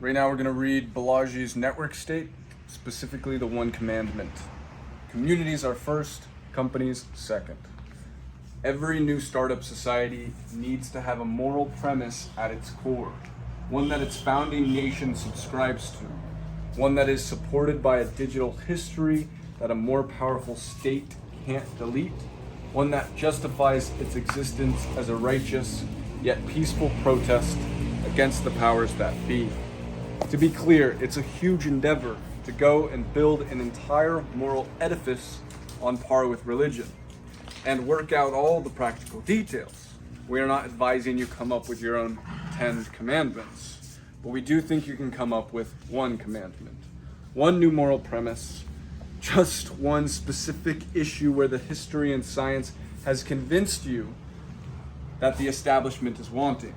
Right now we're going to read Balaji's network state, specifically the one commandment. Communities are first, companies second. Every new startup society needs to have a moral premise at its core, one that its founding nation subscribes to, one that is supported by a digital history that a more powerful state can't delete, one that justifies its existence as a righteous yet peaceful protest against the powers that be. To be clear, it's a huge endeavor to go and build an entire moral edifice on par with religion and work out all the practical details. We are not advising you come up with your own 10 commandments, but we do think you can come up with one commandment, one new moral premise, just one specific issue where the history and science has convinced you that the establishment is wanting,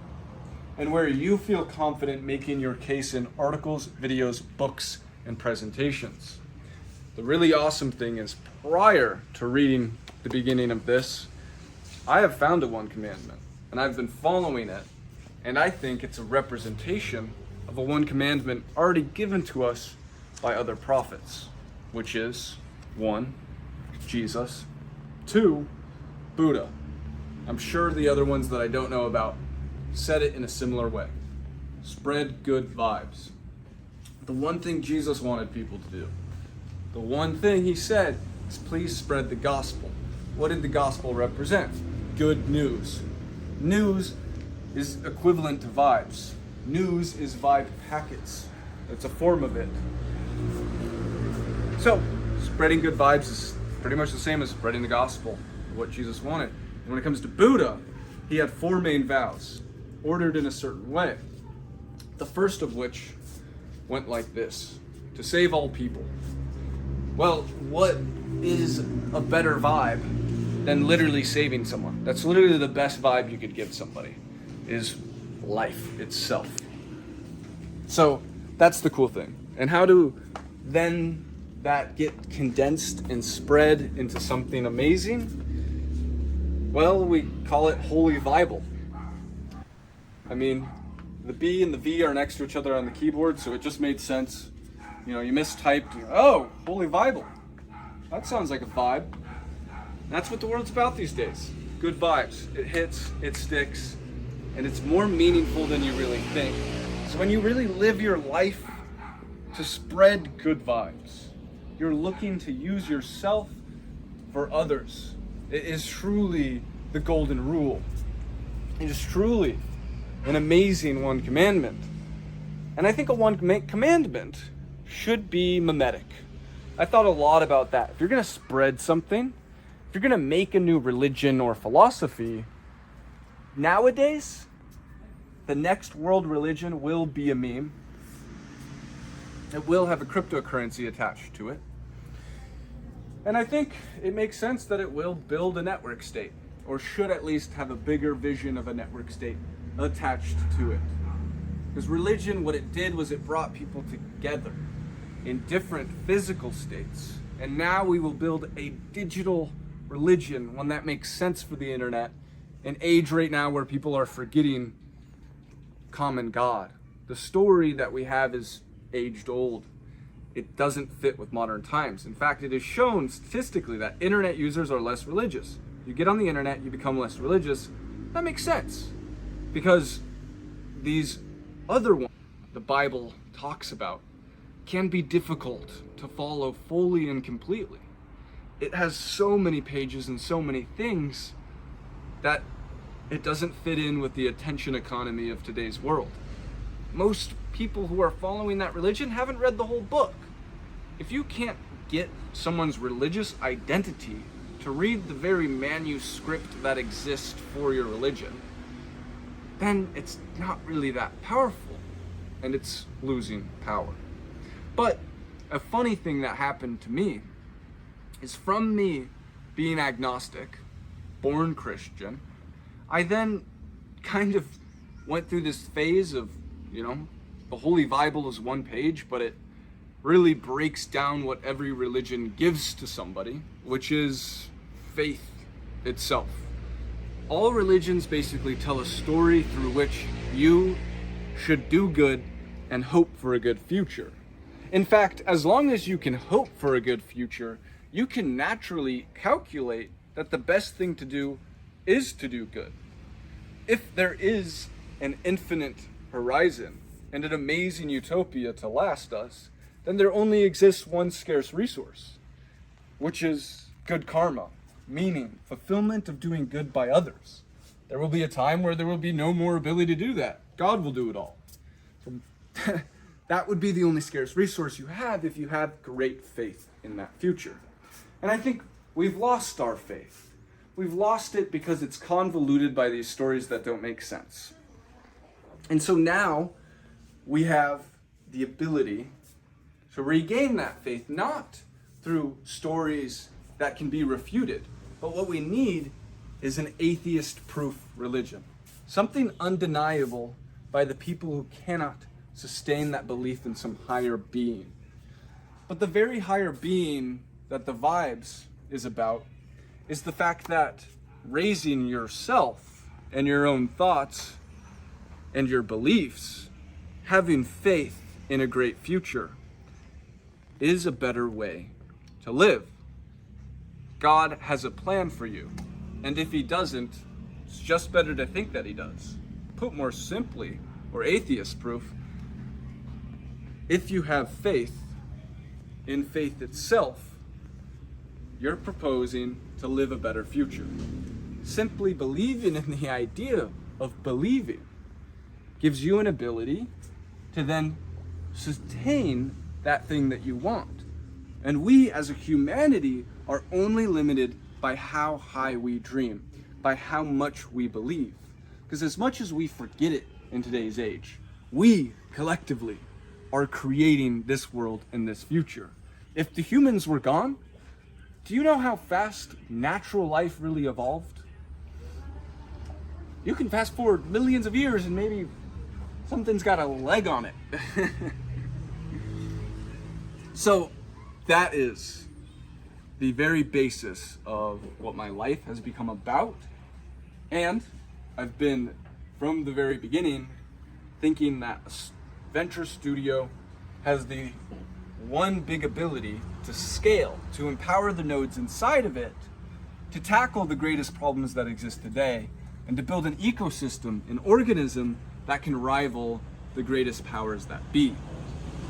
and where you feel confident making your case in articles, videos, books, and presentations. The really awesome thing is, prior to reading the beginning of this, I have found a one commandment, and I've been following it, and I think it's a representation of a one commandment already given to us by other prophets, which is 1, Jesus, 2, Buddha. I'm sure the other ones that I don't know about said it in a similar way. Spread good vibes. The one thing Jesus wanted people to do, the one thing he said is please spread the gospel. What did the gospel represent? Good news. News is equivalent to vibes. News is vibe packets. It's a form of it. So, spreading good vibes is pretty much the same as spreading the gospel, what Jesus wanted. And when it comes to Buddha, he had 4 main vows, ordered in a certain way. The first of which went like this: to save all people. Well, what is a better vibe than literally saving someone? That's literally the best vibe you could give somebody, is life itself. So that's the cool thing. And how do then that get condensed and spread into something amazing? Well, we call it Holy Bible. I mean, the B and the V are next to each other on the keyboard, so it just made sense. You know, you mistyped, oh, Holy Bible. That sounds like a vibe. That's what the world's about these days. Good vibes. It hits, it sticks, and it's more meaningful than you really think. So when you really live your life to spread good vibes, you're looking to use yourself for others. It is truly the golden rule. It is truly an amazing one commandment. And I think a one commandment should be mimetic. I thought a lot about that. If you're going to spread something, if you're going to make a new religion or philosophy, nowadays, the next world religion will be a meme. It will have a cryptocurrency attached to it. And I think it makes sense that it will build a network state, or should at least have a bigger vision of a network state attached to it. Because religion, what it did was it brought people together in different physical states. And now we will build a digital religion, one that makes sense for the internet, an age right now where people are forgetting common God. The story that we have is aged old. It doesn't fit with modern times. In fact, it is shown statistically that internet users are less religious. You get on the internet, you become less religious. That makes sense, because these other ones the Bible talks about can be difficult to follow fully and completely. It has so many pages and so many things that it doesn't fit in with the attention economy of today's world. Most people who are following that religion haven't read the whole book. If you can't get someone's religious identity to read the very manuscript that exists for your religion, then it's not really that powerful, and it's losing power. But a funny thing that happened to me is, from me being agnostic, born Christian, I then kind of went through this phase of, the Holy Bible is one page, but it really breaks down what every religion gives to somebody, which is faith itself. All religions basically tell a story through which you should do good and hope for a good future. In fact, as long as you can hope for a good future, you can naturally calculate that the best thing to do is to do good. If there is an infinite horizon and an amazing utopia to last us, then there only exists one scarce resource, which is good karma, meaning fulfillment of doing good by others. There will be a time where there will be no more ability to do that. God will do it all. So that would be the only scarce resource you have if you have great faith in that future. And I think we've lost our faith. We've lost it because it's convoluted by these stories that don't make sense. And so now we have the ability to regain that faith, not through stories that can be refuted, but what we need is an atheist-proof religion. Something undeniable by the people who cannot sustain that belief in some higher being. But the very higher being that the Vibes is about is the fact that raising yourself and your own thoughts and your beliefs, having faith in a great future, is a better way to live. God has a plan for you, and if he doesn't, it's just better to think that he does. Put more simply, or atheist proof, if you have faith in faith itself, you're proposing to live a better future. Simply believing in the idea of believing gives you an ability to then sustain that thing that you want. And we as a humanity are only limited by how high we dream, by how much we believe. Because as much as we forget it in today's age, we collectively are creating this world and this future. If the humans were gone, do you know how fast natural life really evolved? You can fast forward millions of years and maybe something's got a leg on it. So that is the very basis of what my life has become about. And I've been, from the very beginning, thinking that a venture studio has the one big ability to scale, to empower the nodes inside of it, to tackle the greatest problems that exist today, and to build an ecosystem, an organism that can rival the greatest powers that be,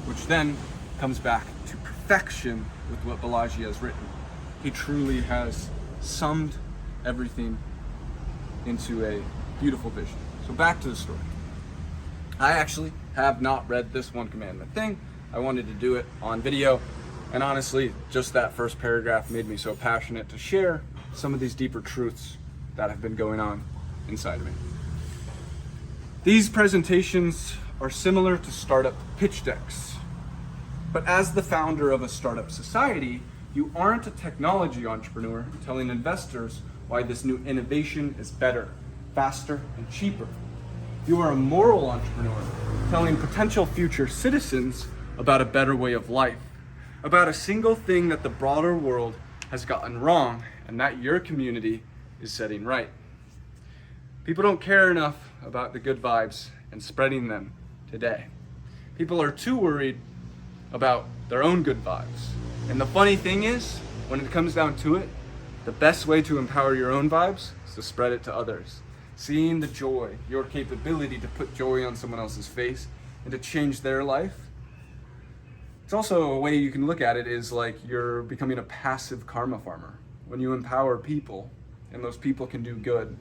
which then comes back to perfection with what Balaji has written. He truly has summed everything into a beautiful vision. So back to the story. I actually have not read this one commandment thing. I wanted to do it on video, and honestly, just that first paragraph made me so passionate to share some of these deeper truths that have been going on inside of me. These presentations are similar to startup pitch decks, but as the founder of a startup society, you aren't a technology entrepreneur telling investors why this new innovation is better, faster, and cheaper. You are a moral entrepreneur telling potential future citizens about a better way of life, about a single thing that the broader world has gotten wrong and that your community is setting right. People don't care enough about the good vibes and spreading them today. People are too worried about their own good vibes. And the funny thing is, when it comes down to it, the best way to empower your own vibes is to spread it to others. Seeing the joy, your capability to put joy on someone else's face and to change their life. It's also a way you can look at it is like you're becoming a passive karma farmer. When you empower people and those people can do good,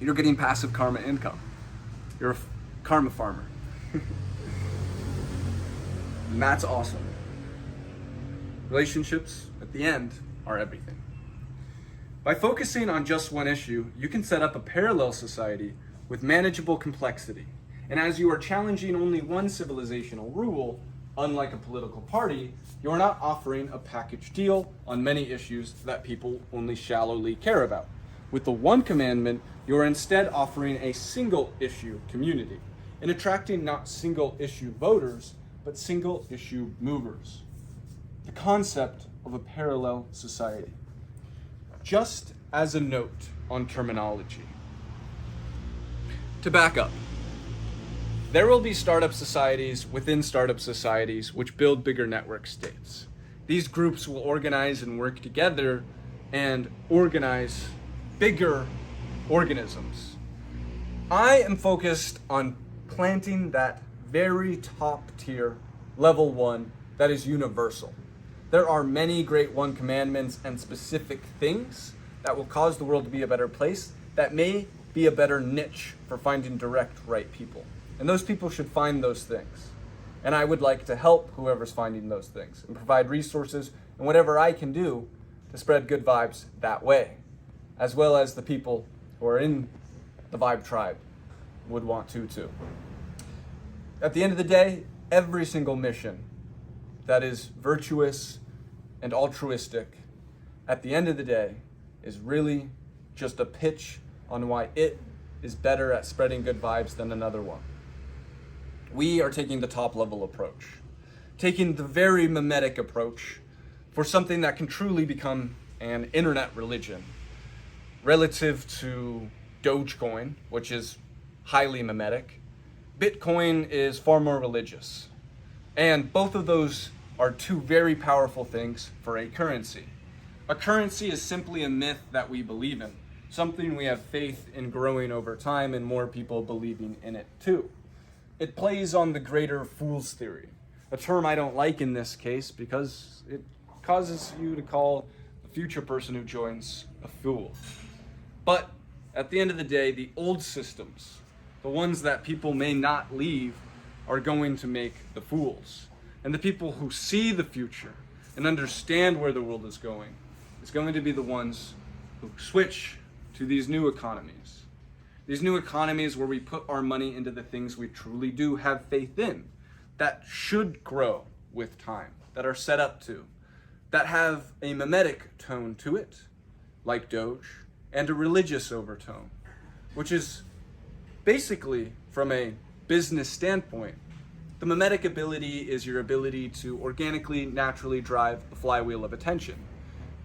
you're getting passive karma income. You're a karma farmer. And that's awesome. Relationships, at the end, are everything. By focusing on just one issue, you can set up a parallel society with manageable complexity. And as you are challenging only one civilizational rule, unlike a political party, you're not offering a package deal on many issues that people only shallowly care about. With the one commandment, you're instead offering a single issue community and attracting not single issue voters, but single issue movers. The concept of a parallel society. Just as a note on terminology. To back up, There will be startup societies within startup societies which build bigger network states. These groups will organize and work together and organize bigger organisms. I am focused on planting that very top tier, level 1, that is universal. There are many great one commandments and specific things that will cause the world to be a better place that may be a better niche for finding direct right people. And those people should find those things. And I would like to help whoever's finding those things and provide resources and whatever I can do to spread good vibes that way, as well as the people who are in the Vibe tribe would want to too. At the end of the day, every single mission that is virtuous and altruistic, at the end of the day, is really just a pitch on why it is better at spreading good vibes than another one. We are taking the top level approach, taking the very mimetic approach for something that can truly become an internet religion relative to Dogecoin, which is highly mimetic. Bitcoin is far more religious. And both of those are two very powerful things for a currency. A currency is simply a myth that we believe in, something we have faith in growing over time and more people believing in it too. It plays on the greater fool's theory, a term I don't like in this case because it causes you to call a future person who joins a fool. But at the end of the day, the old systems, the ones that people may not leave, are going to make the fools. And the people who see the future and understand where the world is going to be the ones who switch to these new economies. These new economies where we put our money into the things we truly do have faith in, that should grow with time, that are set up to, that have a mimetic tone to it, like Doge, and a religious overtone, which is basically, from a business standpoint, the mimetic ability is your ability to organically, naturally drive the flywheel of attention.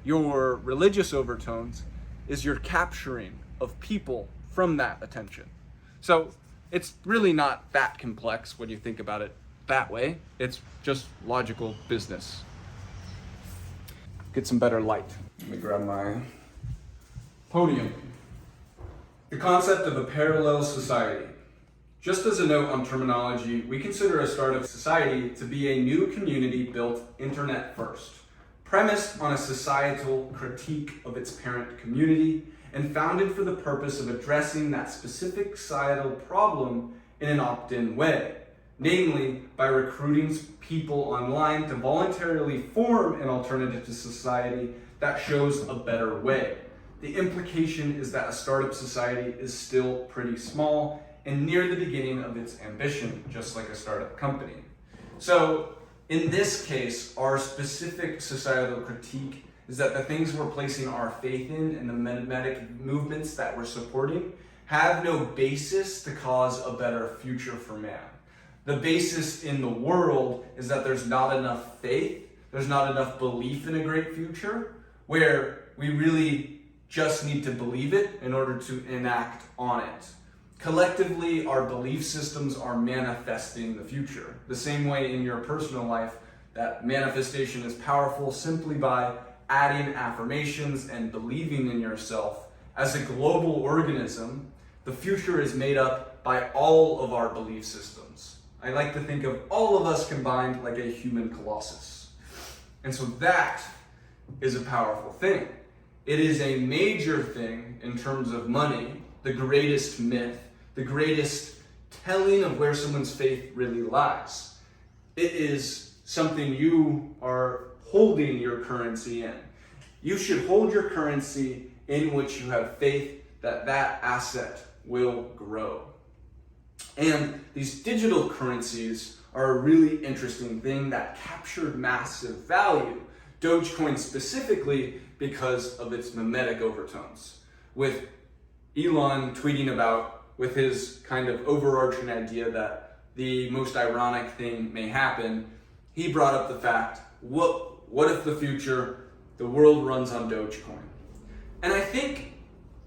Your religious overtones is your capturing of people from that attention. So it's really not that complex when you think about it that way. It's just logical business. Get some better light. Let me grab my podium. The concept of a parallel society. Just as a note on terminology, we consider a startup society to be a new community built internet first, premised on a societal critique of its parent community, and founded for the purpose of addressing that specific societal problem in an opt-in way, namely by recruiting people online to voluntarily form an alternative to society that shows a better way. The implication is that a startup society is still pretty small and near the beginning of its ambition, just like a startup company. So in this case, our specific societal critique is that the things we're placing our faith in and the mimetic movements that we're supporting have no basis to cause a better future for man. The basis in the world is that there's not enough faith, there's not enough belief in a great future, where we really just need to believe it in order to enact on it. Collectively, our belief systems are manifesting the future. The same way in your personal life, that manifestation is powerful simply by adding affirmations and believing in yourself. As a global organism, the future is made up by all of our belief systems. I like to think of all of us combined like a human colossus. And so that is a powerful thing. It is a major thing in terms of money, the greatest myth, the greatest telling of where someone's faith really lies. It is something you are holding your currency in. You should hold your currency in which you have faith that that asset will grow. And these digital currencies are a really interesting thing that captured massive value. Dogecoin specifically because of its mimetic overtones. With Elon tweeting about, with his kind of overarching idea that the most ironic thing may happen, he brought up the fact, what if the future, the world runs on Dogecoin? And I think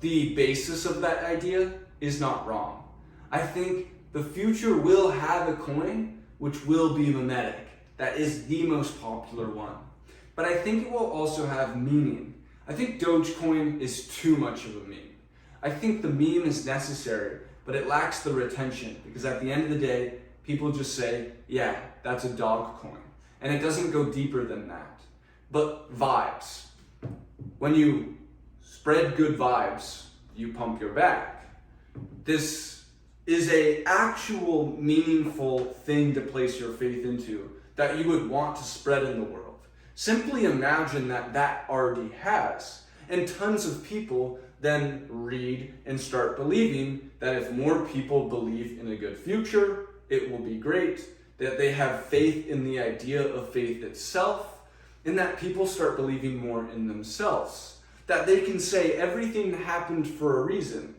the basis of that idea is not wrong. I think The future will have a coin which will be mimetic. That is the most popular one. But I think it will also have meaning. I think Dogecoin is too much of a meme. I think the meme is necessary, but it lacks the retention, because at the end of the day, people just say, yeah, that's a dog coin. And it doesn't go deeper than that. But vibes. When you spread good vibes, you pump your back. This is a actual meaningful thing to place your faith into that you would want to spread in the world. Simply imagine that already has. And tons of people then read and start believing that if more people believe in a good future, it will be great, that they have faith in the idea of faith itself, and that people start believing more in themselves. That they can say everything happened for a reason,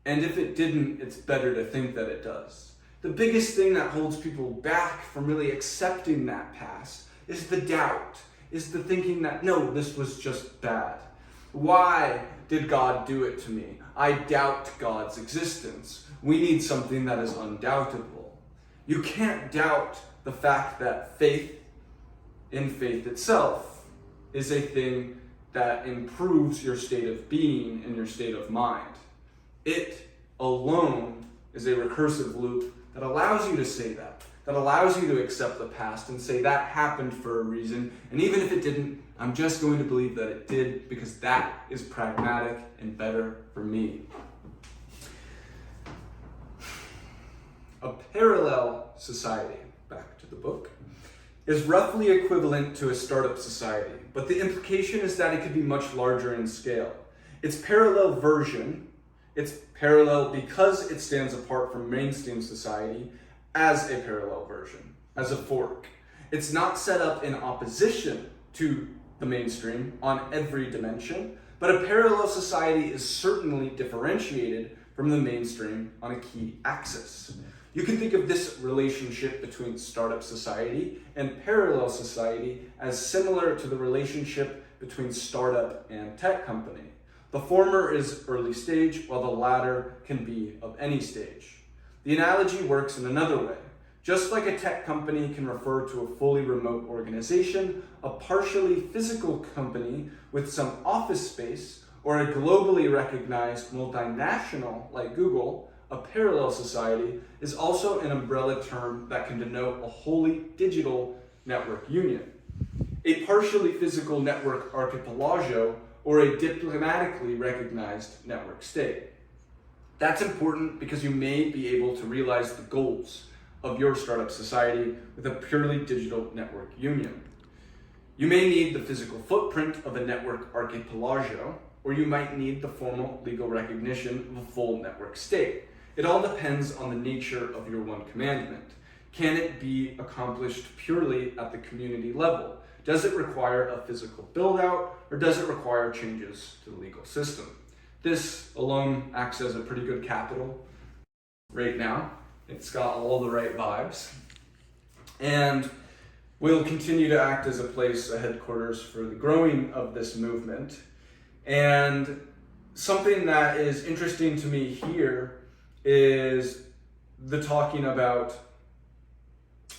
and if it didn't, it's better to think that it does. The biggest thing that holds people back from really accepting that past is the doubt, is the thinking that, no, this was just bad. Why did God do it to me? I doubt God's existence. We need something that is undoubtable. You can't doubt the fact that faith in faith itself is a thing that improves your state of being and your state of mind. It alone is a recursive loop that allows you to say that allows you to accept the past and say that happened for a reason, and even if it didn't, I'm just going to believe that it did because that is pragmatic and better for me. A parallel society, back to the book, is roughly equivalent to a startup society, but the implication is that it could be much larger in scale. Its parallel version, it's parallel because it stands apart from mainstream society as a parallel version, as a fork. It's not set up in opposition to the mainstream on every dimension, but a parallel society is certainly differentiated from the mainstream on a key axis. You can think of this relationship between startup society and parallel society as similar to the relationship between startup and tech company. The former is early stage, while the latter can be of any stage. The analogy works in another way. Just like a tech company can refer to a fully remote organization, a partially physical company with some office space, or a globally recognized multinational like Google, a parallel society is also an umbrella term that can denote a wholly digital network union. A partially physical network archipelago, or a diplomatically recognized network state. That's important because you may be able to realize the goals of your startup society with a purely digital network union. You may need the physical footprint of a network archipelago, or you might need the formal legal recognition of a full network state. It all depends on the nature of your one commandment. Can it be accomplished purely at the community level? Does it require a physical build-out, or does it require changes to the legal system? This alone acts as a pretty good capital right now. It's got all the right vibes. And will continue to act as a place, a headquarters for the growing of this movement. And something that is interesting to me here is the talking about,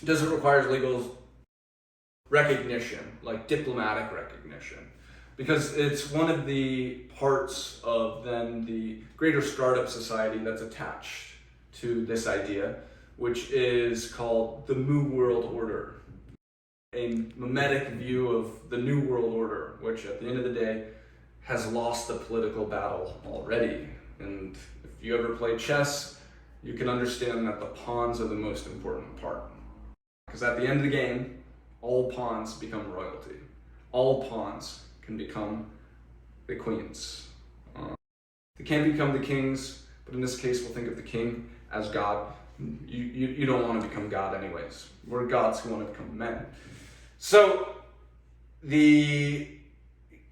does it require legal recognition, like diplomatic recognition? Because it's one of the parts of then the greater startup society that's attached to this idea, which is called the New World Order. A mimetic view of the New World Order, which at the end of the day has lost the political battle already. And if you ever play chess, you can understand that the pawns are the most important part. Because at the end of the game, all pawns become royalty. All pawns can become the queens. They can become the kings, but in this case, we'll think of the king as God. You don't want to become God anyways. We're gods who want to become men. So the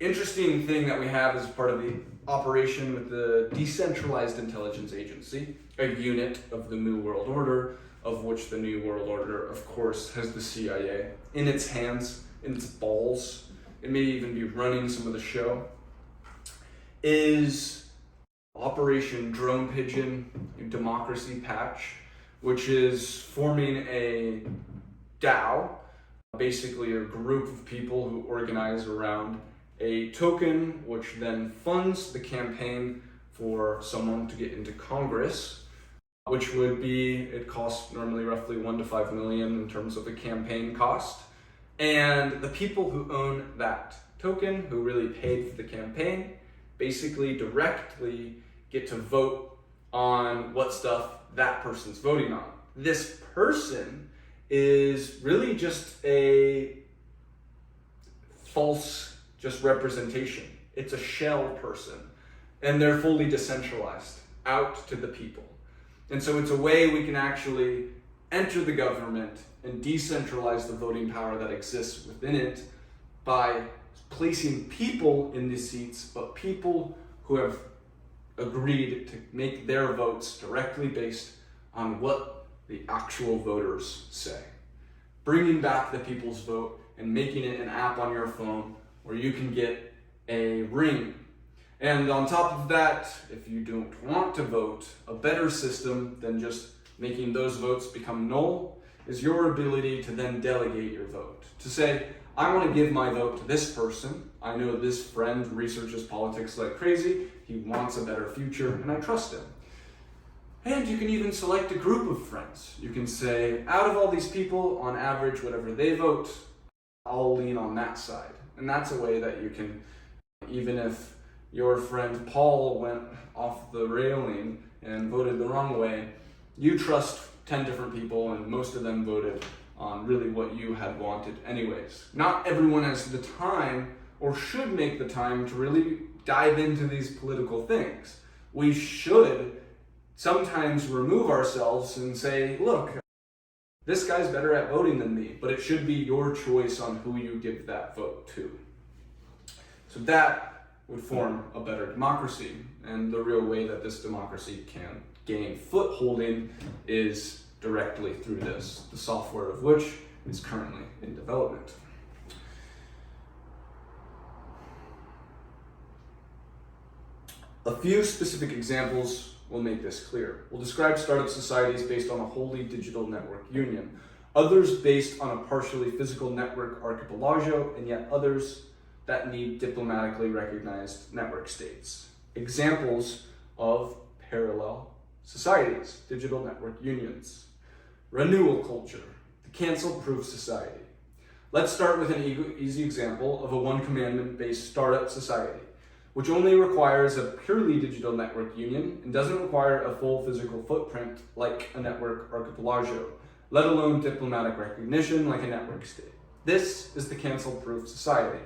interesting thing that we have as part of the operation with the Decentralized Intelligence Agency, a unit of the New World Order, of which the New World Order, of course, has the CIA in its hands, in its balls. It may even be running some of the show, is Operation Drone Pigeon, Democracy Patch. which is forming a DAO, basically a group of people who organize around a token, which then funds the campaign for someone to get into Congress, which would be, it costs normally roughly 1 to 5 million in terms of the campaign cost. And the people who own that token, who really paid for the campaign, basically directly get to vote on what stuff that person's voting on. This person is really just a false representation. It's a shell person, and they're fully decentralized out to the people. And so it's a way we can actually enter the government and decentralize the voting power that exists within it by placing people in these seats, but people who have agreed to make their votes directly based on what the actual voters say. Bringing back the people's vote and making it an app on your phone where you can get a ring. And on top of that, if you don't want to vote, a better system than just making those votes become null is your ability to then delegate your vote. To say, I want to give my vote to this person. I know this friend researches politics like crazy. He wants a better future, and I trust him. And you can even select a group of friends. You can say, out of all these people, on average, whatever they vote, I'll lean on that side. And that's a way that you can, even if your friend Paul went off the railing and voted the wrong way, you trust 10 different people and most of them voted on really what you had wanted anyways. Not everyone has the time or should make the time to really dive into these political things. We should sometimes remove ourselves and say, look, this guy's better at voting than me, but it should be your choice on who you give that vote to. So that would form a better democracy. And the real way that this democracy can gain footholding is directly through this, the software of which is currently in development. A few specific examples will make this clear. We'll describe startup societies based on a wholly digital network union, others based on a partially physical network archipelago, and yet others that need diplomatically recognized network states. Examples of parallel societies, digital network unions. Renewal culture, the cancel-proof society. Let's start with an easy example of a one commandment based startup society, which only requires a purely digital network union and doesn't require a full physical footprint like a network archipelago, let alone diplomatic recognition like a network state. This is the cancel-proof society.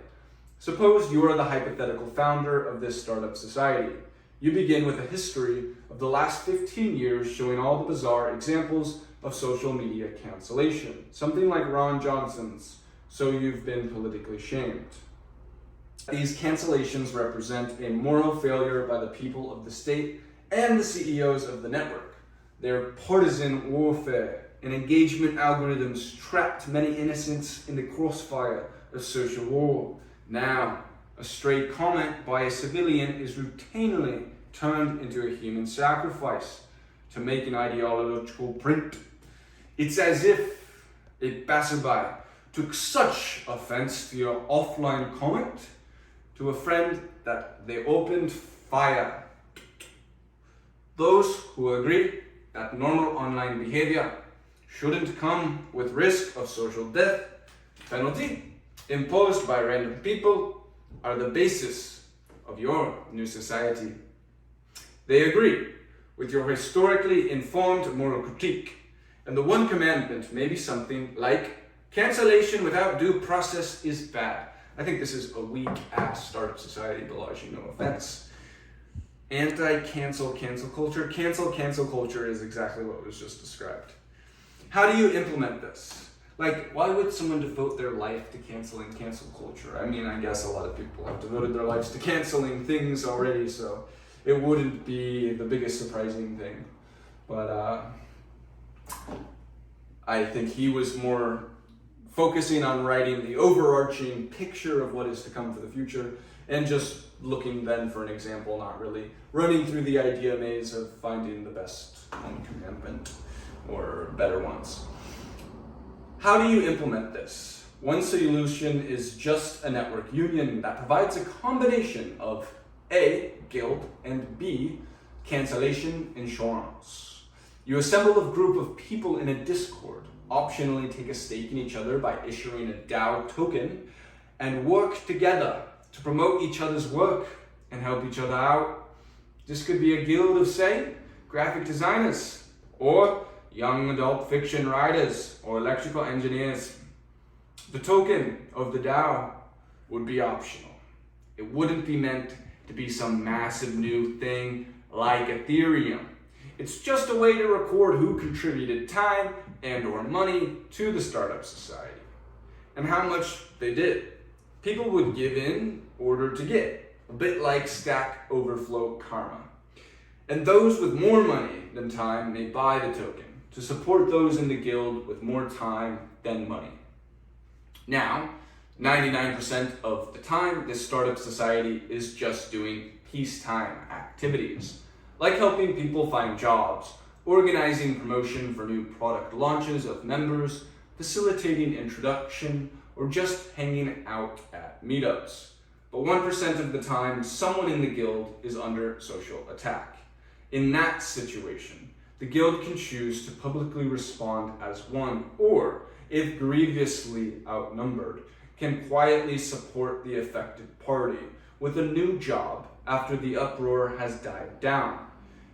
Suppose you are the hypothetical founder of this startup society. You begin with a history of the last 15 years showing all the bizarre examples of social media cancellation, something like Ron Johnson's "So You've Been Politically Shamed." These cancellations represent a moral failure by the people of the state and the CEOs of the network. Their partisan warfare and engagement algorithms trapped many innocents in the crossfire of social war. Now, a stray comment by a civilian is routinely turned into a human sacrifice to make an ideological print. It's as if a passerby took such offense to your offline comment to a friend that they opened fire. Those who agree that normal online behavior shouldn't come with risk of social death, penalty imposed by random people, are the basis of your new society. They agree with your historically informed moral critique, and the one commandment may be something like, cancellation without due process is bad. I think this is a weak-ass startup society, Balaji, no offense. Anti-cancel culture. Cancel culture is exactly what was just described. How do you implement this? Like, why would someone devote their life to canceling cancel culture? I mean, I guess a lot of people have devoted their lives to canceling things already, so it wouldn't be the biggest surprising thing. But I think he was more focusing on writing the overarching picture of what is to come for the future and just looking then for an example, not really running through the idea maze of finding the best one commandment. or better ones. How do you implement this? One solution is just a network union that provides a combination of A, guild, and B, cancellation insurance. You assemble a group of people in a Discord, optionally take a stake in each other by issuing a DAO token, and work together to promote each other's work and help each other out. This could be a guild of, say, graphic designers, or young adult fiction writers, or electrical engineers. The token of the DAO would be optional. It wouldn't be meant to be some massive new thing like Ethereum. It's just a way to record who contributed time and or money to the startup society and how much they did. People would give in order to get, a bit like Stack Overflow karma. And those with more money than time may buy the token to support those in the guild with more time than money. Now, 99% of the time, this startup society is just doing peacetime activities, like helping people find jobs, organizing promotion for new product launches of members, facilitating introduction, or just hanging out at meetups. But 1% of the time, someone in the guild is under social attack. In that situation, the guild can choose to publicly respond as one, or, if grievously outnumbered, can quietly support the affected party with a new job after the uproar has died down.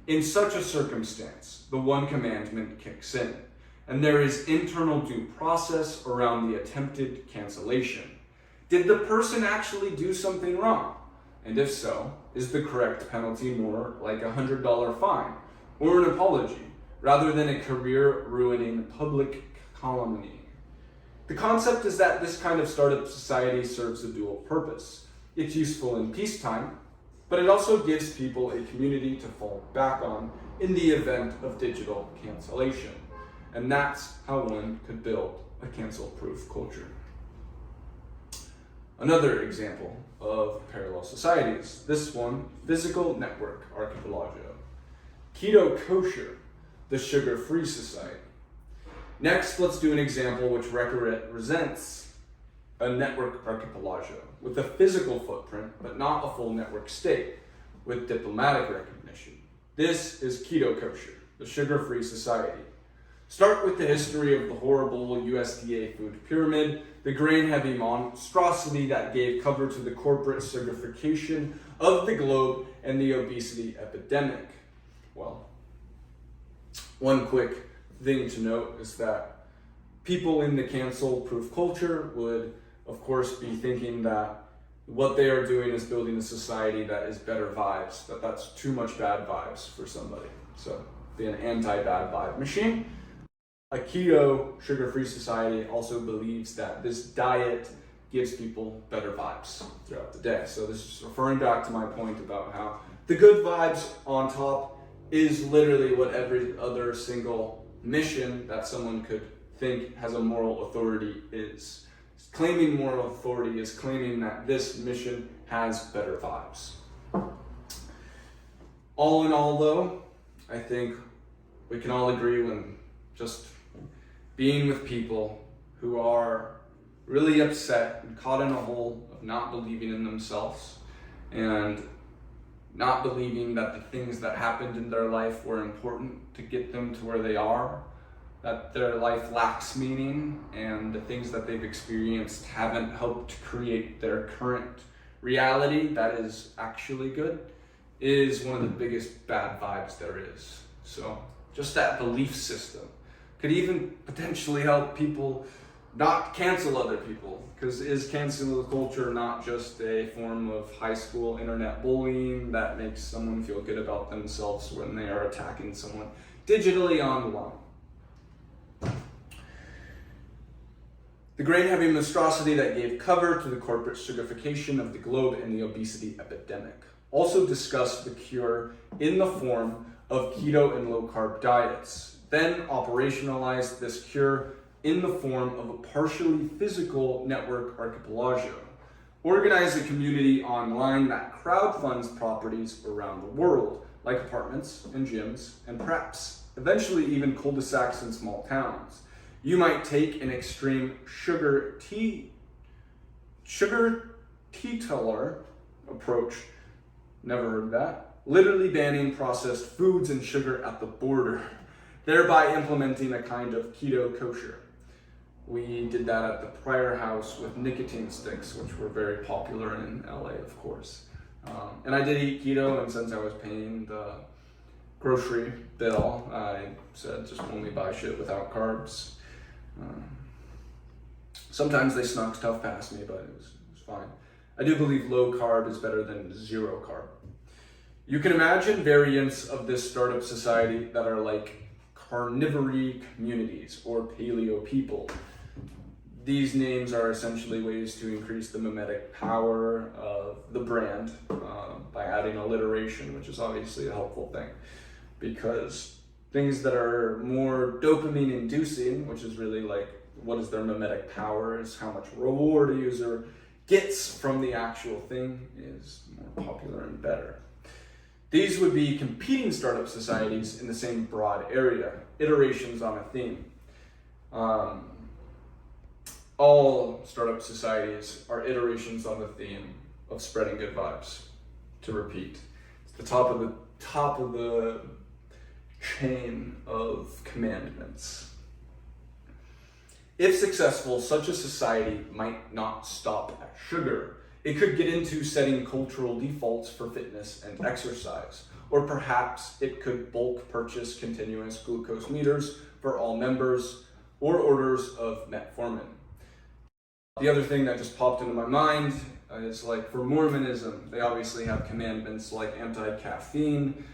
In such a circumstance, the one commandment kicks in, and there is internal due process around the attempted cancellation. Did the person actually do something wrong? And if so, is the correct penalty more like a $100 fine or an apology, rather than a career-ruining public calumny? The concept is that this kind of startup society serves a dual purpose. It's useful in peacetime, but it also gives people a community to fall back on in the event of digital cancellation. And that's how one could build a cancel-proof culture. Another example of parallel societies, this one, physical network archipelago. Keto kosher, the sugar-free society. Next, let's do an example which represents a network archipelago with a physical footprint, but not a full network state, with diplomatic recognition. This is keto kosher, the sugar-free society. Start with the history of the horrible USDA food pyramid, the grain-heavy monstrosity that gave cover to the corporate sugarification of the globe and the obesity epidemic. Well, one quick thing to note is that people in the cancel-proof culture would, of course, be thinking that what they are doing is building a society that is better vibes, that that's too much bad vibes for somebody. So, be an anti-bad vibe machine. A keto, sugar-free society also believes that this diet gives people better vibes throughout the day. So this is referring back to my point about how the good vibes on top is literally what every other single mission that someone could think has a moral authority is. Claiming moral authority is claiming that this mission has better vibes. All in all, though, I think we can all agree when just being with people who are really upset and caught in a hole of not believing in themselves and not believing that the things that happened in their life were important to get them to where they are, that their life lacks meaning and the things that they've experienced haven't helped create their current reality that is actually good, is one of the biggest bad vibes there is. So just that belief system could even potentially help people not cancel other people, because is cancel culture not just a form of high school internet bullying that makes someone feel good about themselves when they are attacking someone digitally online? The grain-heavy monstrosity that gave cover to the corporate sugarification of the globe and the obesity epidemic also discussed the cure in the form of keto and low-carb diets, then operationalized this cure in the form of a partially physical network archipelago, organized a community online that crowdfunds properties around the world, like apartments and gyms and preps. eventually even cul-de-sacs in small towns. You might take an extreme sugar teetotaler approach, never heard that, literally banning processed foods and sugar at the border, thereby implementing a kind of keto kosher. We did that at the Pryor House with nicotine sticks, which were very popular in LA, of course. And I did eat keto, and since I was paying the grocery bill, I said just only buy shit without carbs. Sometimes they snuck stuff past me, but it was fine. I do believe low carb is better than zero carb. You can imagine variants of this startup society that are like carnivory communities or paleo people. These names are essentially ways to increase the mimetic power of the brand by adding alliteration, which is obviously a helpful thing, because things that are more dopamine inducing, which is really like what is their mimetic power, is how much reward a user gets from the actual thing, is more popular and better. These would be competing startup societies in the same broad area, iterations on a theme. All startup societies are iterations on the theme of spreading good vibes. To repeat, it's the top of the chain of commandments. If successful, such a society might not stop at sugar. It could get into setting cultural defaults for fitness and exercise, or perhaps it could bulk purchase continuous glucose meters for all members, or orders of metformin. The other thing that just popped into my mind is like for Mormonism, they obviously have commandments like anti-caffeine,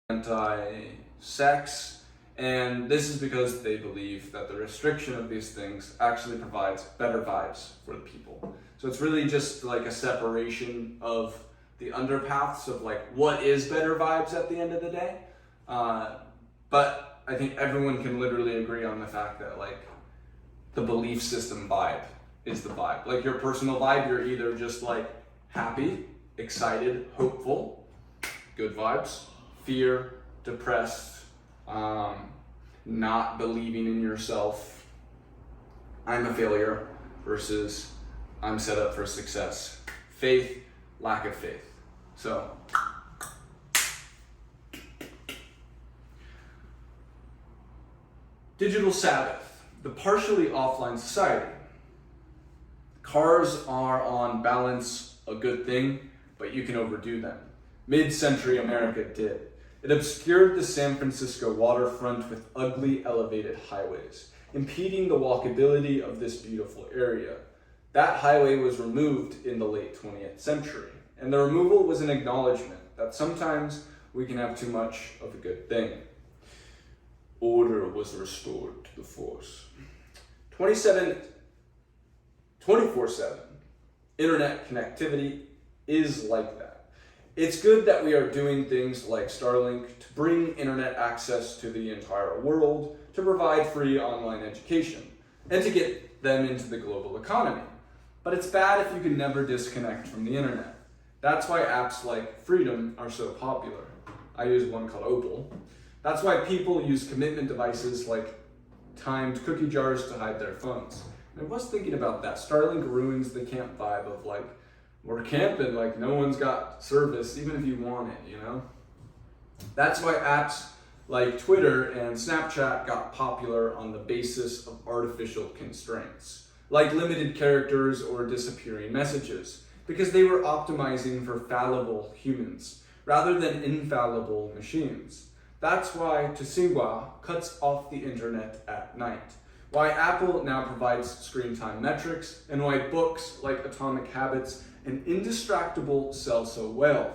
anti-sex, and this is because they believe that the restriction of these things actually provides better vibes for the people. So it's really just like a separation of the underpaths of like what is better vibes at the end of the day. But I think everyone can literally agree on the fact that like the belief system vibe is the vibe. Like your personal vibe, you're either just like happy, excited, hopeful, good vibes, fear, depressed, not believing in yourself, I'm a failure, versus I'm set up for success. Faith, lack of faith. So, digital Sabbath, the partially offline society. Cars are on balance a good thing, but you can overdo them. Mid-century America did. It obscured the San Francisco waterfront with ugly elevated highways, impeding the walkability of this beautiful area. That highway was removed in the late 20th century, and the removal was an acknowledgement that sometimes we can have too much of a good thing. Order was restored to the force. 24/7 internet connectivity is like that. It's good that we are doing things like Starlink to bring internet access to the entire world, to provide free online education, and to get them into the global economy. But it's bad if you can never disconnect from the internet. That's why apps like Freedom are so popular. I use one called Opal. That's why people use commitment devices like timed cookie jars to hide their phones. And I was thinking about that. Starlink ruins the camp vibe of like, we're camping, like no one's got service, even if you want it, you know? That's why apps like Twitter and Snapchat got popular on the basis of artificial constraints, like limited characters or disappearing messages, because they were optimizing for fallible humans rather than infallible machines. That's why Tsuwa cuts off the internet at night, why Apple now provides screen time metrics, and why books like Atomic Habits and Indistractable sell so well.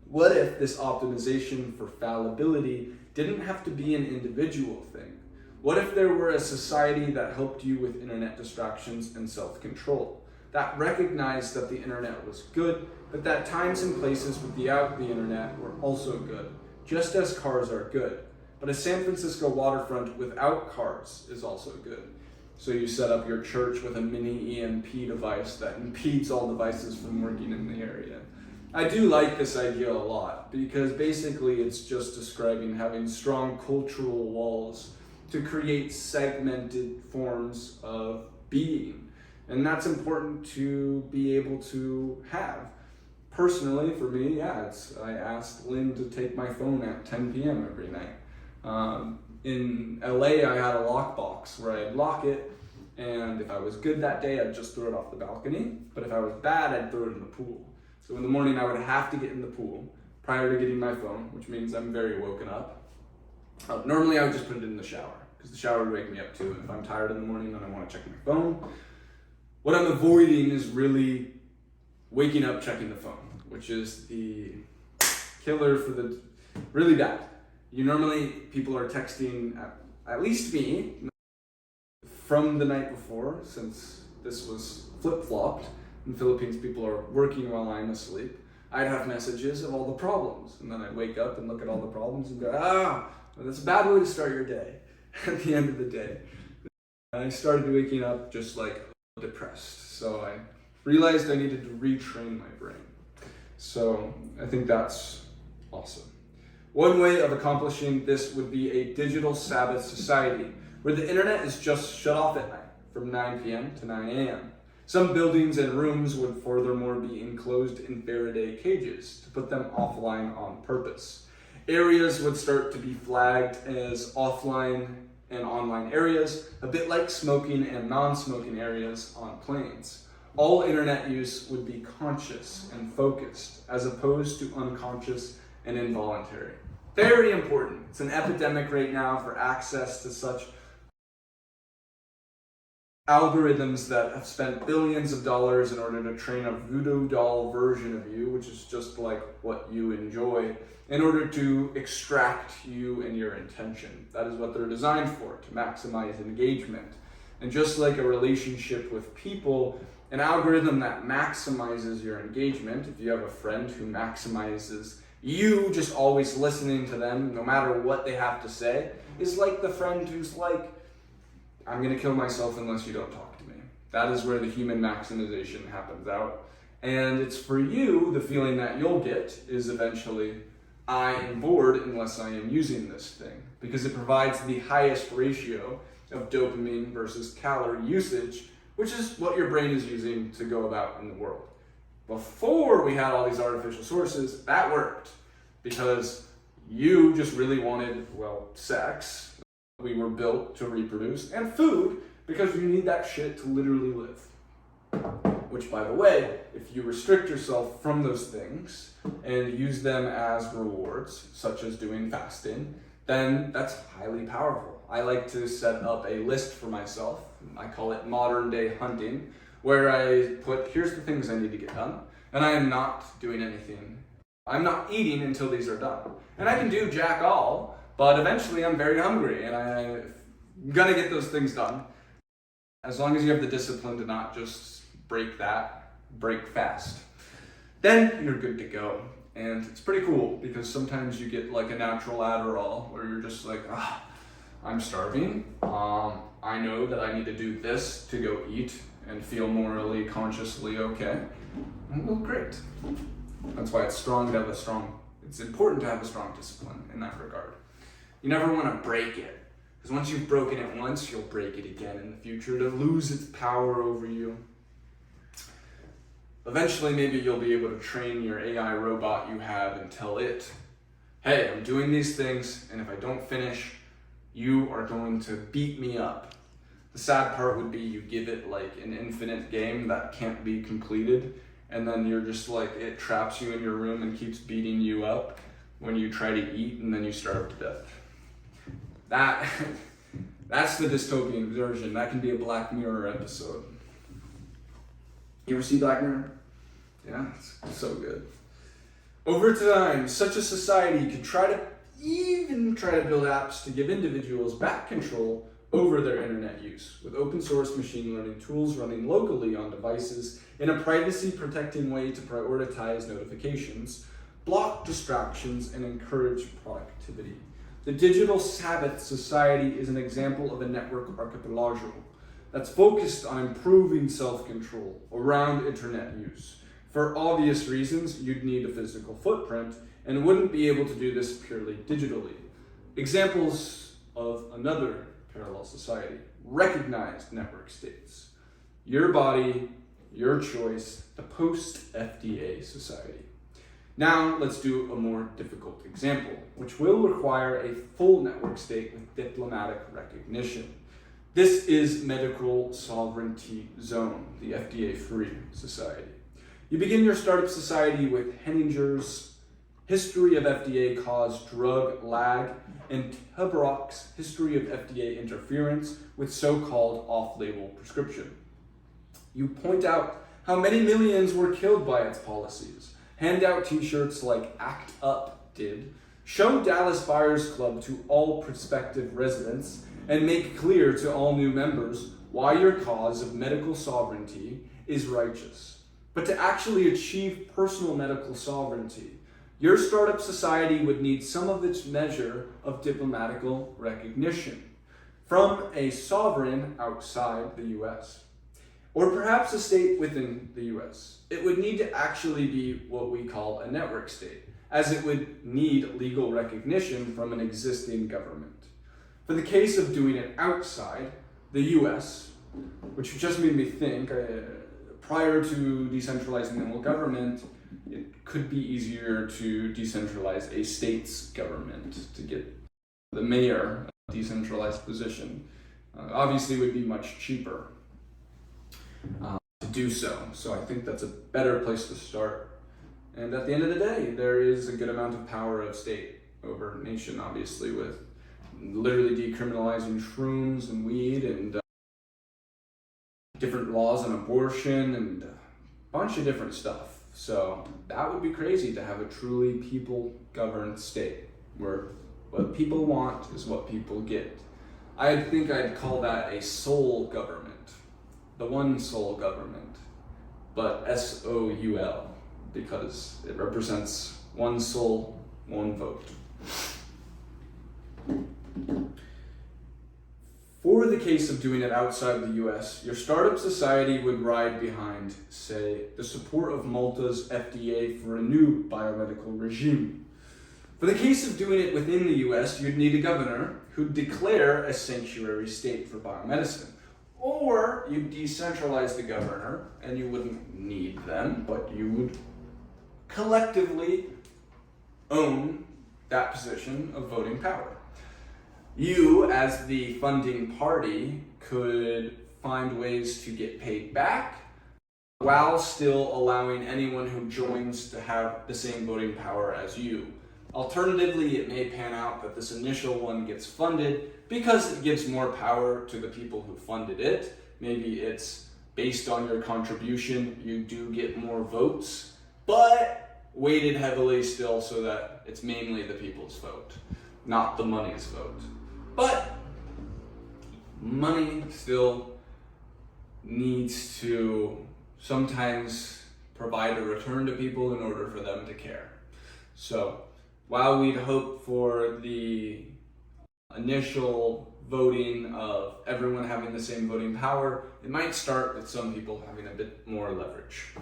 What if this optimization for fallibility didn't have to be an individual thing? What if there were a society that helped you with internet distractions and self-control, that recognized that the internet was good, but that times and places without the internet were also good, just as cars are good. But a San Francisco waterfront without cars is also good. So you set up your church with a mini EMP device that impedes all devices from working in the area. I do like this idea a lot because basically it's just describing having strong cultural walls to create segmented forms of being. And that's important to be able to have. Personally, for me, I asked Lynn to take my phone at 10 p.m. every night. In LA, I had a lockbox where I'd lock it, and if I was good that day, I'd just throw it off the balcony. But if I was bad, I'd throw it in the pool. So in the morning, I would have to get in the pool prior to getting my phone, which means I'm very woken up. Normally, I would just put it in the shower, because the shower would wake me up too. And if I'm tired in the morning and I want to check my phone, what I'm avoiding is really waking up checking the phone, which is the killer for the really bad. People are texting, at least me, from the night before, since this was flip-flopped. In the Philippines, people are working while I'm asleep. I'd have messages of all the problems, and then I'd wake up and look at all the problems and go, that's a bad way to start your day. At the end of the day, I started waking up just like depressed. So I realized I needed to retrain my brain. So I think that's awesome. One way of accomplishing this would be a digital Sabbath society, where the internet is just shut off at night from 9 p.m. to 9 a.m. Some buildings and rooms would furthermore be enclosed in Faraday cages to put them offline on purpose. Areas would start to be flagged as offline and online areas, a bit like smoking and non-smoking areas on planes. All internet use would be conscious and focused, as opposed to unconscious and involuntary. Very important. It's an epidemic right now for access to such algorithms that have spent billions of dollars in order to train a voodoo doll version of you, which is just like what you enjoy, in order to extract you and your intention. That is what they're designed for, to maximize engagement. And just like a relationship with people, an algorithm that maximizes your engagement, if you have a friend who maximizes you just always listening to them no matter what they have to say, is like the friend who's like, I'm gonna kill myself unless you don't talk to me. That is where the human maximization happens out. And it's for you, the feeling that you'll get is eventually, I am bored unless I am using this thing, because it provides the highest ratio of dopamine versus calorie usage, which is what your brain is using to go about in the world. Before we had all these artificial sources, that worked because you just really wanted, sex. We were built to reproduce, and food, because you need that shit to literally live. Which, by the way, if you restrict yourself from those things and use them as rewards, such as doing fasting, then that's highly powerful. I like to set up a list for myself. I call it modern day hunting, where I put, here's the things I need to get done, and I am not doing anything. I'm not eating until these are done. And I can do jack all, but eventually I'm very hungry, and I'm gonna get those things done. As long as you have the discipline to not just break fast, then you're good to go. And it's pretty cool, because sometimes you get like a natural Adderall, where you're just like, I'm starving. I know that I need to do this to go eat and feel morally, consciously okay. Well, great. That's why it's important to have a strong discipline in that regard. You never want to break it, because once you've broken it once, you'll break it again in the future to lose its power over you. Eventually, maybe you'll be able to train your AI robot you have and tell it, hey, I'm doing these things, and if I don't finish, you are going to beat me up. The sad part would be you give it like an infinite game that can't be completed, and then you're just like, it traps you in your room and keeps beating you up when you try to eat, and then you starve to death. That's the dystopian version. That can be a Black Mirror episode. You ever see Black Mirror? Yeah, it's so good. Over time, such a society could try to build apps to give individuals back control over their internet use, with open source machine learning tools running locally on devices in a privacy protecting way to prioritize notifications, block distractions, and encourage productivity. The digital Sabbath society is an example of a network archipelago that's focused on improving self-control around internet use, For obvious reasons, you'd need a physical footprint and wouldn't be able to do this purely digitally. Examples of another parallel society: recognized network states. Your body, your choice, the post-FDA society. Now let's do a more difficult example, which will require a full network state with diplomatic recognition. This is Medical Sovereignty Zone, the FDA-free society. You begin your startup society with Henninger's History of FDA Caused Drug Lag and Tebrock's History of FDA Interference with So-Called Off-Label Prescription. You point out how many millions were killed by its policies, hand out t-shirts like ACT UP did, show Dallas Buyers Club to all prospective residents, and make clear to all new members why your cause of medical sovereignty is righteous. But to actually achieve personal medical sovereignty, your startup society would need some of its measure of diplomatical recognition from a sovereign outside the US, or perhaps a state within the US. It would need to actually be what we call a network state, as it would need legal recognition from an existing government. For the case of doing it outside the US, which just made me think, prior to decentralizing the whole government, it could be easier to decentralize a state's government to get the mayor a decentralized position. Obviously, it would be much cheaper to do so. So I think that's a better place to start. And at the end of the day, there is a good amount of power of state over nation, obviously, with literally decriminalizing shrooms and weed and different laws on abortion and a bunch of different stuff. So that would be crazy to have a truly people-governed state where what people want is what people get. I think I'd call that a soul government, the one soul government, but S-O-U-L, because it represents one soul, one vote. For the case of doing it outside the US, your startup society would ride behind, say, the support of Malta's FDA for a new biomedical regime. For the case of doing it within the US, you'd need a governor who'd declare a sanctuary state for biomedicine. Or you'd decentralize the governor, and you wouldn't need them, but you would collectively own that position of voting power. You, as the funding party, could find ways to get paid back while still allowing anyone who joins to have the same voting power as you. Alternatively, it may pan out that this initial one gets funded because it gives more power to the people who funded it. Maybe it's based on your contribution, you do get more votes, but weighted heavily still so that it's mainly the people's vote, not the money's vote. But money still needs to sometimes provide a return to people in order for them to care. So while we'd hope for the initial voting of everyone having the same voting power, it might start with some people having a bit more leverage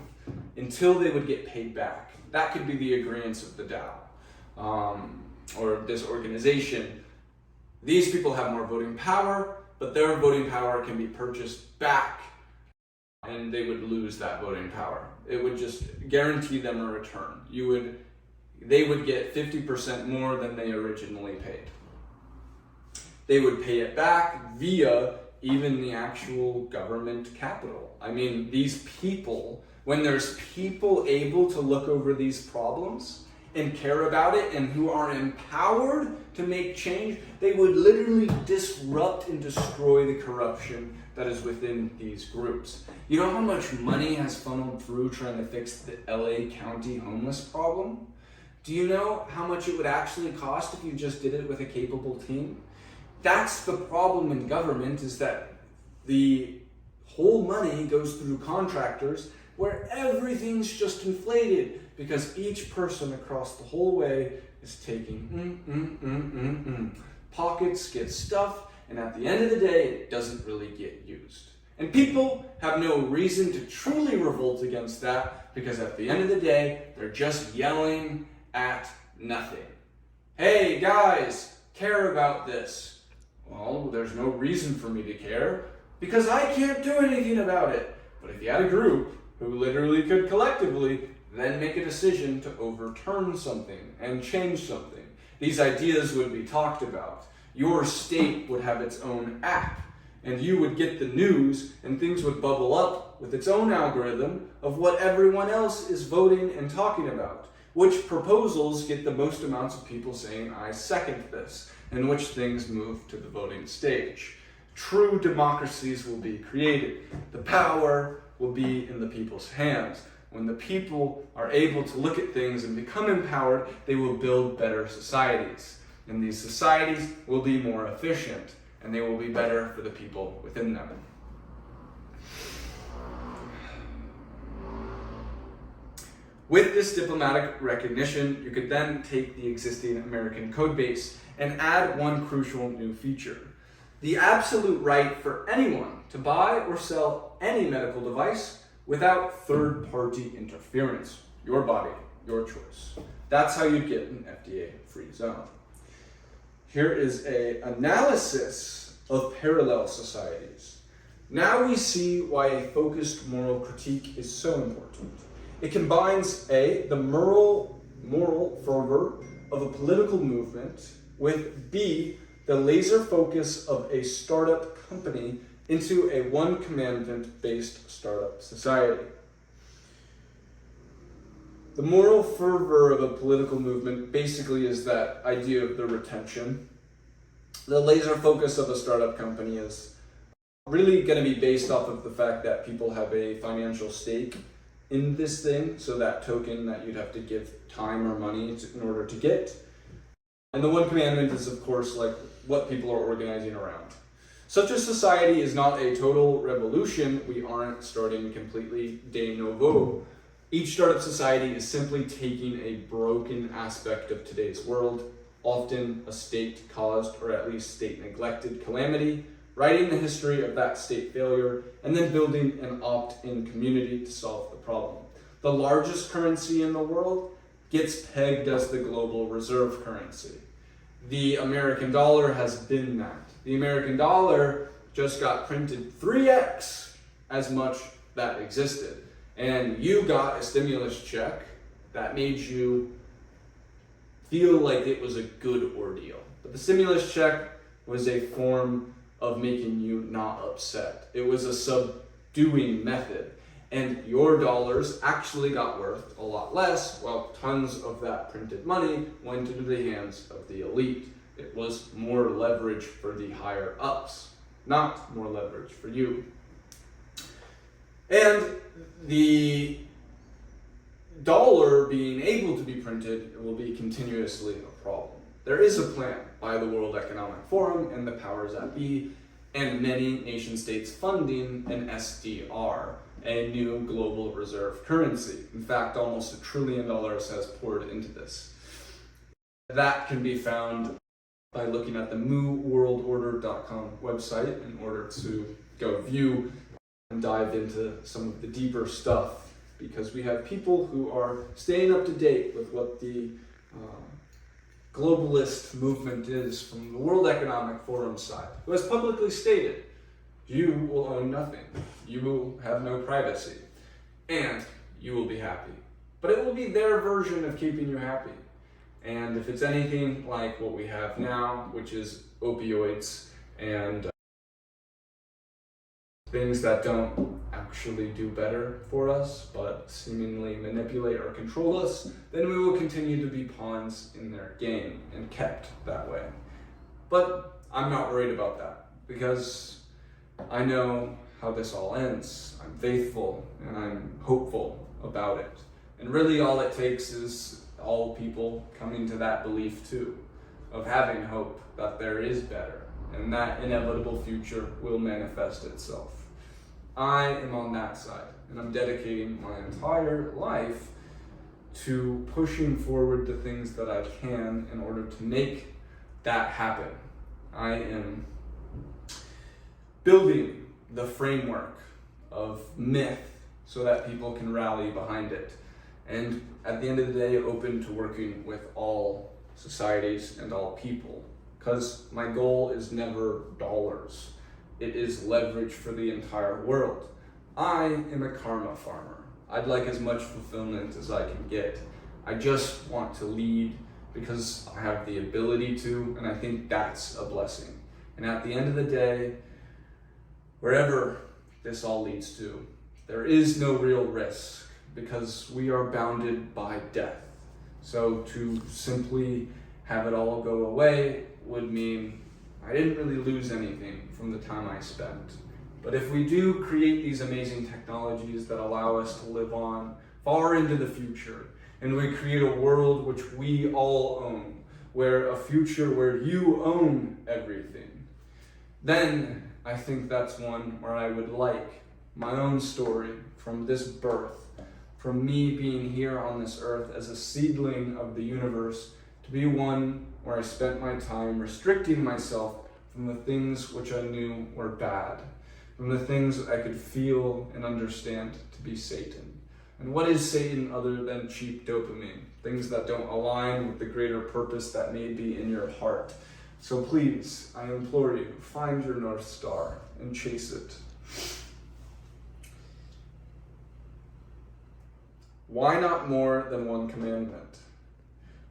until they would get paid back. That could be the agreeance of the DAO or this organization. These people have more voting power, but their voting power can be purchased back and they would lose that voting power. It would just guarantee them a return. They would get 50% more than they originally paid. They would pay it back via even the actual government capital. I mean, these people, when there's people able to look over these problems and care about it and who are empowered to make change, they would literally disrupt and destroy the corruption that is within these groups. You know how much money has funneled through trying to fix the LA County homeless problem? Do you know how much it would actually cost if you just did it with a capable team? That's the problem in government, is that the whole money goes through contractors where everything's just inflated because each person across the whole way is taking pockets get stuffed, and at the end of the day, it doesn't really get used. And And people have no reason to truly revolt against that because at the end of the day, they're just yelling at nothing. Hey guys, care about this. Well, there's no reason for me to care because I can't do anything about it. But if you had a group who literally could collectively then make a decision to overturn something and change something, these ideas would be talked about. Your state would have its own app, and you would get the news, and things would bubble up with its own algorithm of what everyone else is voting and talking about. Which proposals get the most amounts of people saying, I second this, and which things move to the voting stage. True democracies will be created. The power will be in the people's hands. When the people are able to look at things and become empowered, they will build better societies. And these societies will be more efficient, and they will be better for the people within them. With this diplomatic recognition, you could then take the existing American code base and add one crucial new feature: the absolute right for anyone to buy or sell any medical device without third-party interference. Your body, your choice. That's how you get an FDA-free zone. Here is an analysis of parallel societies. Now we see why a focused moral critique is so important. It combines A, the moral fervor of a political movement with B, the laser focus of a startup company into a one commandment-based startup society. The moral fervor of a political movement basically is that idea of the retention. The laser focus of a startup company is really going to be based off of the fact that people have a financial stake in this thing, so that token that you'd have to give time or money in order to get. And the one commandment is, of course, like what people are organizing around. Such a society is not a total revolution. We aren't starting completely de novo. Each startup society is simply taking a broken aspect of today's world, often a state-caused or at least state-neglected calamity, writing the history of that state failure, and then building an opt-in community to solve the problem. The largest currency in the world gets pegged as the global reserve currency. The American dollar has been that. The American dollar just got printed 3x as much that existed. And you got a stimulus check that made you feel like it was a good ordeal. But the stimulus check was a form of making you not upset. It was a subduing method. And your dollars actually got worth a lot less, while tons of that printed money went into the hands of the elite. It was more leverage for the higher ups, not more leverage for you. And the dollar being able to be printed will be continuously a problem. There is a plan by the World Economic Forum and the powers that be, and many nation states funding an SDR, a new global reserve currency. In fact, almost $1 trillion has poured into this. That can be found by looking at the mooworldorder.com website in order to go view and dive into some of the deeper stuff, because we have people who are staying up to date with what the globalist movement is from the World Economic Forum side, who has publicly stated, you will own nothing, you will have no privacy, and you will be happy. But it will be their version of keeping you happy. And if it's anything like what we have now, which is opioids and things that don't actually do better for us, but seemingly manipulate or control us, then we will continue to be pawns in their game and kept that way. But I'm not worried about that, because I know how this all ends. I'm faithful and I'm hopeful about it. And really all it takes is all people coming to that belief too, of having hope that there is better and that inevitable future will manifest itself. I am on that side, and I'm dedicating my entire life to pushing forward the things that I can in order to make that happen. I am building the framework of myth so that people can rally behind it. And at the end of the day, open to working with all societies and all people. Because my goal is never dollars. It is leverage for the entire world. I am a karma farmer. I'd like as much fulfillment as I can get. I just want to lead because I have the ability to, and I think that's a blessing. And at the end of the day, wherever this all leads to, there is no real risk because we are bounded by death. So to simply have it all go away would mean I didn't really lose anything from the time I spent. But if we do create these amazing technologies that allow us to live on far into the future, and we create a world which we all own, where a future where you own everything, then I think that's one where I would like my own story from this birth, from me being here on this earth as a seedling of the universe, to be one where I spent my time restricting myself from the things which I knew were bad, from the things I could feel and understand to be Satan. And what is Satan other than cheap dopamine? Things that don't align with the greater purpose that may be in your heart. So please, I implore you, find your North Star and chase it. Why not more than one commandment?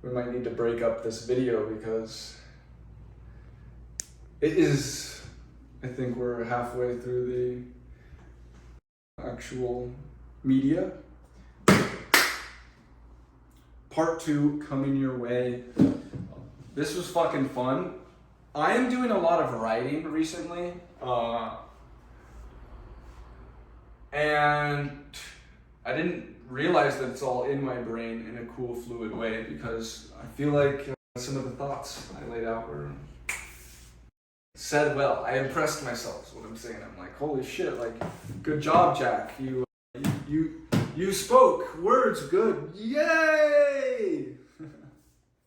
We might need to break up this video because it is, I think we're halfway through the actual media. Part 2 coming your way. This was fucking fun. I am doing a lot of writing recently, and I didn't realize that it's all in my brain in a cool, fluid way because I feel like some of the thoughts I laid out were said well. I impressed myself is what I'm saying. I'm like, holy shit, like, good job, Jack. You spoke words good. Yay!